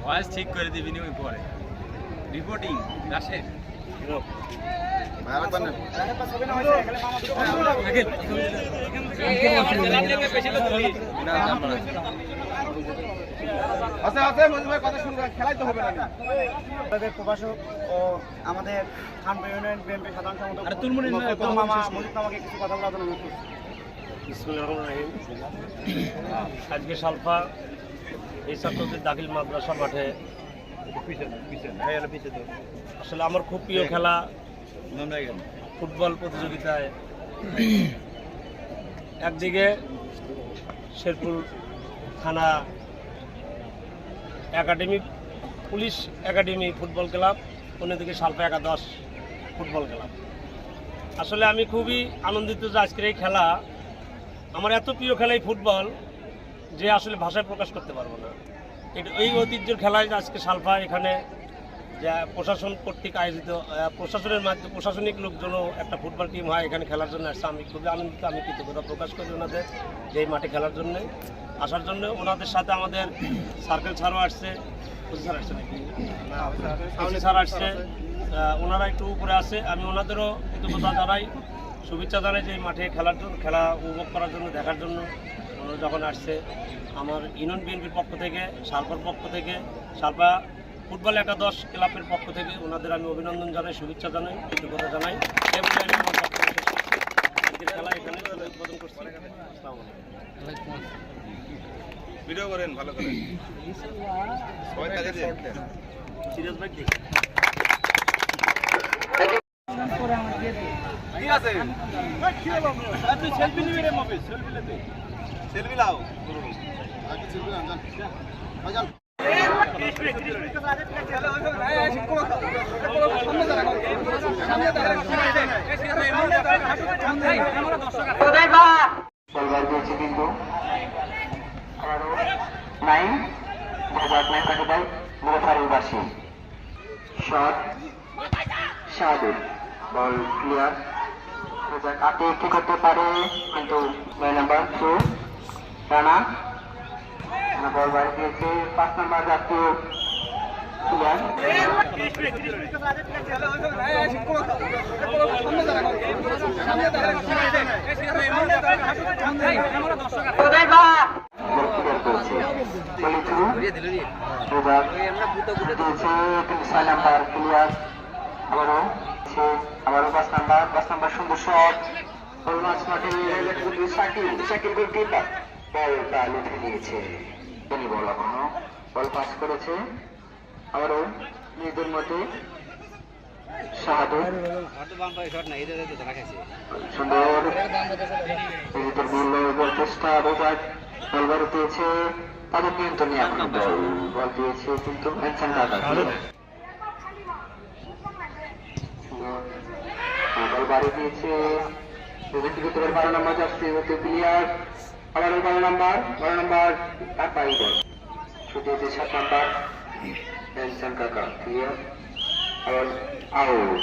Voice ঠিক করে দিবি ওই পরে রিপোর্টিং আসে প্রভাষক ও আমাদের খানপুর ইউনিয়ন বিএনপি সাধারণ সম্পাদক মামা মজিদ মামাকে কিছু কথা বলার জন্য অনুরোধ করছি। আজকে সালফা এই ছাত্রদের দাখিল মাদ্রাসা মাঠে আসলে আমার খুব প্রিয় খেলা ফুটবল প্রতিযোগিতায় একদিকে শেরপুর থানা academy police academy football club, অন্যদিকে সালফা একাদশ ফুটবল ক্লাব। আসলে আমি খুবই আনন্দিত যে আজকের এই খেলা, আমার এত প্রিয় খেলা এই ফুটবল যে আসলে ভাষায় প্রকাশ করতে পারবো না। এই ঐতিহ্যের খেলায় আজকে সালফা এখানে যা প্রশাসন কর্তৃক আয়োজিত, প্রশাসনের মাধ্যমে প্রশাসনিক লোকজনও একটা ফুটবল টিম হয় এখানে খেলার জন্য আসছে। আমি খুবই আনন্দিত, আমি কৃতজ্ঞতা প্রকাশ করি ওনাদের যে এই মাঠে খেলার জন্য আসার জন্য। ওনাদের সাথে আমাদের সার্কেল স্যারও আসছে, স্যার আসছে নাকি স্যার আসছে, ওনারা একটু উপরে আছে। আমি ওনাদেরও কৃতজ্ঞতা জানাই, শুভেচ্ছা জানাই যে এই মাঠে খেলার জন্য, খেলা উপভোগ করার জন্য, দেখার জন্য ওনারা যখন আসছে। আমার ইউনিয়ন বিএনপির পক্ষ থেকে, সালফার পক্ষ থেকে, সালফা ফুটবল একাদশ ক্লাবের পক্ষ থেকে ওনাদের আমি অভিনন্দন জানাই, শুভেচ্ছা জানাই, কৃতজ্ঞতা জানাই। এবং আমি আমার খেলা এখানে উদ্বোধন করছি। ভিডিও করেন ভালো করে সিরিয়াস ভাই ঠিক আছে। আপনি সেলফি নিবি রে মফিজ, সেলফি লেতে সেলফি লাও আগে সেলফি আন যান কিন্তু নাই কাটায় মুফারিবাসী শট শাহাদুল বল ক্লিয়ার আটে কি করতে পারে, কিন্তু নাম্বার 2 রানা বল বাইরে দিয়েছে। 5 নম্বর জাতীয় আবারও 5 নাম্বার সুন্দর শট, বল মাঝ মাঠে শাকিল গোলকিপার বলটা লুঠে নিয়েছে। বল এখনো বল পাস করেছে, আবারও নিজেদের মধ্যে শাহাদুল সুন্দর নিজেদের বল চেষ্টা বোঝার বল বাড়ি দিয়েছে, তাদের নিয়ন্ত্রণে এখন বল দিয়েছে, কিন্তু বল বাড়ি দিয়েছে। 12 নম্বর যাচ্ছে প্লেয়ার, আবার 12 নম্বর আর পাই বল ছুটিয়েছে। 7 নম্বর কাকা ক্লিয়ার, আবার আউট।